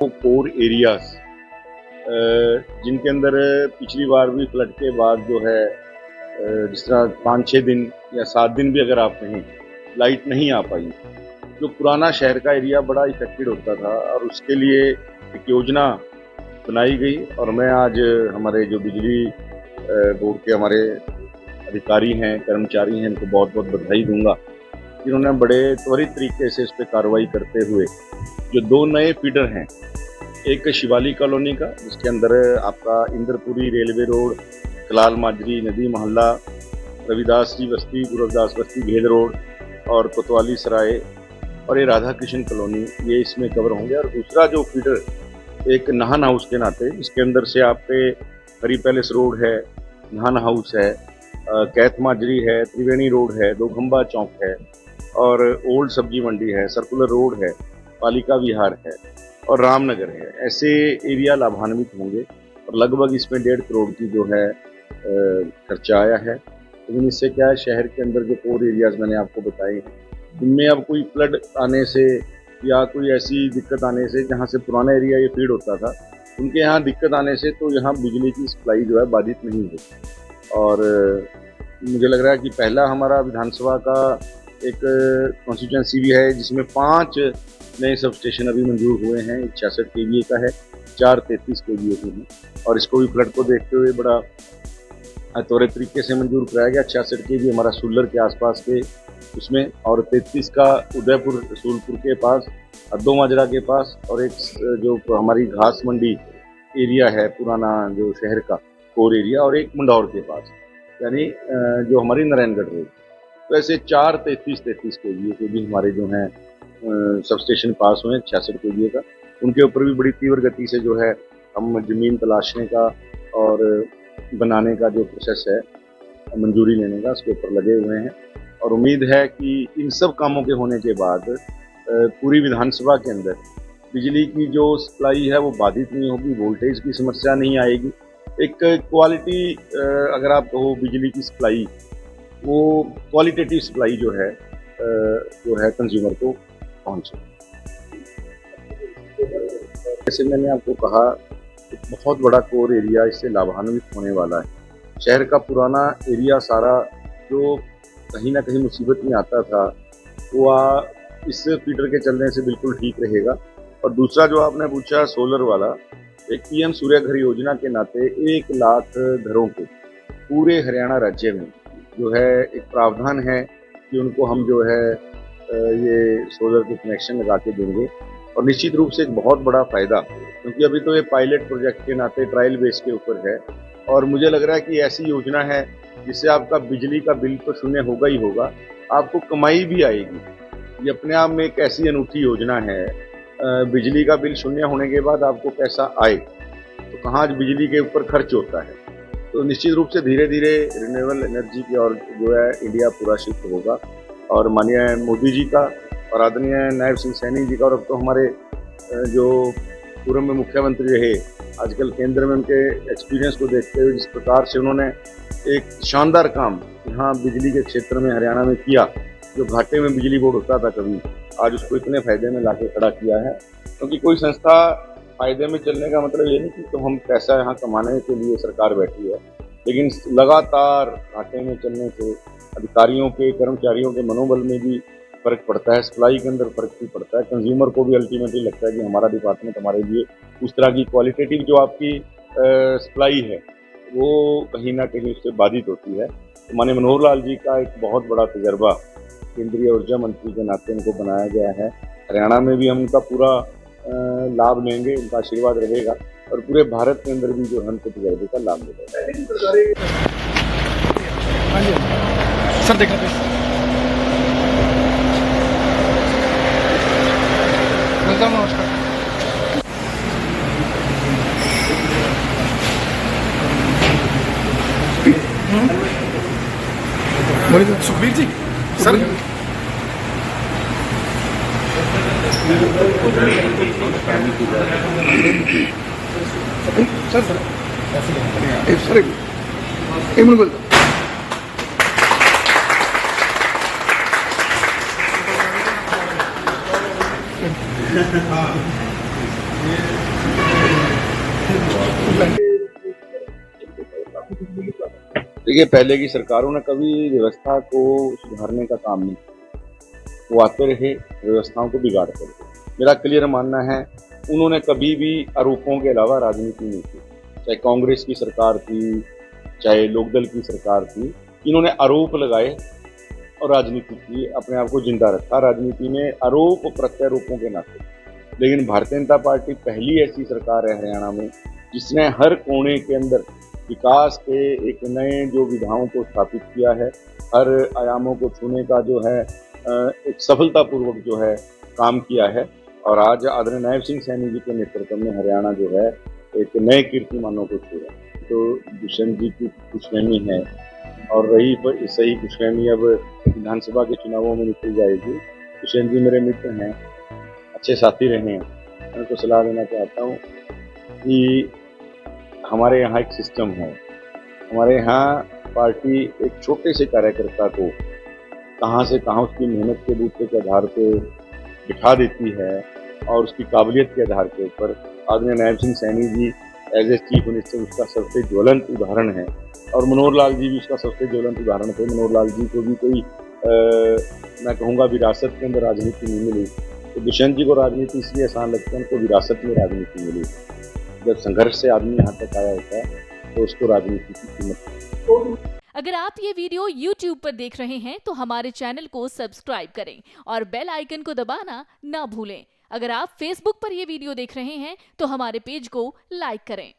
Core areas जिनके अंदर पिछली बार भी फ्लड के बाद जो है जिस तरह 5-6 दिन या 7 दिन भी अगर आप कहें लाइट नहीं आ पाई, जो पुराना शहर का एरिया बड़ा इफेक्टेड होता था और उसके लिए एक योजना बनाई गई। और मैं आज हमारे जो बिजली बोर्ड के हमारे अधिकारी हैं, कर्मचारी हैं, इनको बहुत बहुत बधाई दूंगा, जिन्होंने बड़े त्वरित तरीके से इस पर कार्रवाई करते हुए जो 2 नए फीडर हैं, एक शिवाली कॉलोनी का जिसके अंदर आपका इंद्रपुरी रेलवे रोड, कलाल माजरी नदी मोहल्ला, रविदास जी बस्ती, गुरुदास बस्ती भेद रोड और कोतवाली सराय और ये राधा कृष्ण कॉलोनी, ये इसमें कवर होंगे। और दूसरा जो फीडर एक नाहन हाउस के नाते, इसके अंदर से आपके हरी पैलेस रोड है, नाहन हाउस है, कैथ माजरी है, त्रिवेणी रोड है, दो खंबा चौक है और ओल्ड सब्जी मंडी है, सर्कुलर रोड है, पालिका विहार है और रामनगर है। ऐसे एरिया लाभान्वित होंगे और लगभग इसमें 1.5 करोड़ की जो है खर्चा आया है। लेकिन इससे क्या है, शहर के अंदर जो कोर एरियाज मैंने आपको बताए हैं, इनमें अब कोई फ्लड आने से या कोई ऐसी दिक्कत आने से, जहाँ से पुराना एरिया ये फीड होता था, उनके यहाँ दिक्कत आने से तो यहाँ बिजली की सप्लाई जो है बाधित नहीं होती। और मुझे लग रहा है कि पहला हमारा विधानसभा का एक कॉन्स्टिट्यूंसी भी है जिसमें 5 नए सब स्टेशन अभी मंजूर हुए हैं। एक 66 kVA का है, 4 33 kVA के हैं और इसको भी फ्लड को देखते हुए बड़ा त्वरित तरीके से मंजूर कराया गया। 66 kVA हमारा सुल्लर के आसपास के उसमें और 33 का उदयपुर रसूलपुर के पास, अद्दो माजरा के पास और एक जो हमारी घास मंडी एरिया है पुराना जो शहर का कोर एरिया, और एक मंडौर के पास, यानी जो हमारी नारायणगढ़ रोड। तो ऐसे 4 33 kVA के भी हमारे जो हैं सब स्टेशन पास हुए हैं 66 kVA का। उनके ऊपर भी बड़ी तीव्र गति से जो है हम ज़मीन तलाशने का और बनाने का जो प्रोसेस है, मंजूरी लेने का, उसके ऊपर लगे हुए हैं। और उम्मीद है कि इन सब कामों के होने के बाद पूरी विधानसभा के अंदर बिजली की जो सप्लाई है वो बाधित नहीं होगी, वोल्टेज की समस्या नहीं आएगी। एक क्वालिटी अगर आप कहो बिजली की सप्लाई, वो क्वालिटेटिव सप्लाई जो है कंज्यूमर को पहुंचे। जैसे मैंने आपको कहा, एक बहुत बड़ा कोर एरिया इससे लाभान्वित होने वाला है। शहर का पुराना एरिया सारा जो कहीं ना कहीं मुसीबत में आता था, वो इस फीडर के चलने से बिल्कुल ठीक रहेगा। और दूसरा जो आपने पूछा सोलर वाला, एक पीएम सूर्य घर योजना के नाते 1 लाख घरों को पूरे हरियाणा राज्य में जो है एक प्रावधान है कि उनको हम जो है ये सोलर के कनेक्शन लगा के देंगे। और निश्चित रूप से एक बहुत बड़ा फ़ायदा, क्योंकि अभी तो ये पायलट प्रोजेक्ट के नाते ट्रायल बेस के ऊपर है और मुझे लग रहा है कि ऐसी योजना है जिससे आपका बिजली का बिल तो शून्य होगा ही होगा, आपको कमाई भी आएगी। ये अपने आप में एक ऐसी अनूठी योजना है। बिजली का बिल शून्य होने के बाद आपको पैसा आए तो कहाँ बिजली के ऊपर खर्च होता है। तो निश्चित रूप से धीरे धीरे रिन्यूएबल एनर्जी की और जो है इंडिया पूरा शिफ्ट होगा। और माननीय मोदी जी का और आदरणीय नायब सिंह सैनी जी का, और अब तो हमारे जो पूर्व में मुख्यमंत्री रहे, आजकल केंद्र में उनके एक्सपीरियंस को देखते हुए जिस प्रकार से उन्होंने एक शानदार काम यहाँ बिजली के क्षेत्र में हरियाणा में किया, जो घाटे में बिजली बोर्ड होता था कभी, आज उसको इतने फायदे में लाके खड़ा किया है। क्योंकि कोई संस्था फायदे में चलने का मतलब ये नहीं कि तो हम पैसा यहाँ कमाने के लिए सरकार बैठी है, लेकिन लगातार घाटे में चलने से अधिकारियों के, कर्मचारियों के मनोबल में भी फर्क पड़ता है, सप्लाई के अंदर फर्क भी पड़ता है। कंज्यूमर को भी अल्टीमेटली लगता है कि हमारा डिपार्टमेंट हमारे लिए उस तरह की क्वालिटेटिव जो आपकी सप्लाई है वो कहीं ना कहीं उससे बाधित होती है। तो माननीय मनोहर लाल जी का एक बहुत बड़ा तजर्बा केंद्रीय ऊर्जा मंत्री के नाते उनको बनाया गया है। हरियाणा में भी हम उनका पूरा लाभ लेंगे, उनका आशीर्वाद रहेगा और पूरे भारत के अंदर भी जो है उनके तजर्बे का लाभ मिलेगा। सर देखा नमस्कार। बोलिए सुखबीर जी। सर सर बोल देखिए, पहले की सरकारों ने कभी व्यवस्था को सुधारने का काम नहीं किया। वो आते रहे, व्यवस्थाओं को बिगाड़ते रहे। मेरा क्लियर मानना है, उन्होंने कभी भी आरोपों के अलावा राजनीति नहीं की। चाहे कांग्रेस की सरकार थी, चाहे लोकदल की सरकार थी, इन्होंने आरोप लगाए और राजनीति की, अपने आप को जिंदा रखा राजनीति में आरोप प्रत्यारोपों के नाते। लेकिन भारतीय जनता पार्टी पहली ऐसी सरकार है हरियाणा में जिसने हर कोने के अंदर विकास के एक नए जो विधाओं को स्थापित किया है, हर आयामों को छूने का जो है एक सफलतापूर्वक जो है काम किया है। और आज आदरणीय नायब सिंह सैनी जी के नेतृत्व में हरियाणा जो है एक नए कीर्तिमानों को छू रहा है। तो दुष्यंत जी की खुशफहमी है और रही सही खुशफहमी अब विधानसभा के चुनावों में निकल जाएगी। दुष्यंत जी मेरे मित्र हैं, अच्छे साथी रहे हैं। मैं उनको सलाह देना चाहता हूँ कि हमारे यहाँ एक सिस्टम है, हमारे यहाँ पार्टी एक छोटे से कार्यकर्ता को कहाँ से कहाँ उसकी मेहनत के बूते के आधार पे बिठा देती है और उसकी काबिलियत के आधार के ऊपर। आदरणीय Nayab Singh Saini ji as a chief minister उसका सबसे ज्वलंत उदाहरण है और मनोहर लाल जी भी उसका सबसे ज्वलंत उदाहरण थे। मनोहर लाल जी को भी कोई मैं कहूँगा विरासत के अंदर राजनीति नहीं मिली, तो दुष्यंत जी को राजनीति इसलिए आसान लगती है, उनको विरासत में राजनीति मिली। जब संघर्ष से आदमी यहाँ तक आया होता है तो उसको राजनीति की कीमत। अगर आप ये वीडियो YouTube पर देख रहे हैं तो हमारे चैनल को सब्सक्राइब करें और बेल आइकन को दबाना ना भूलें। अगर आप Facebook पर ये वीडियो देख रहे हैं तो हमारे पेज को लाइक करें।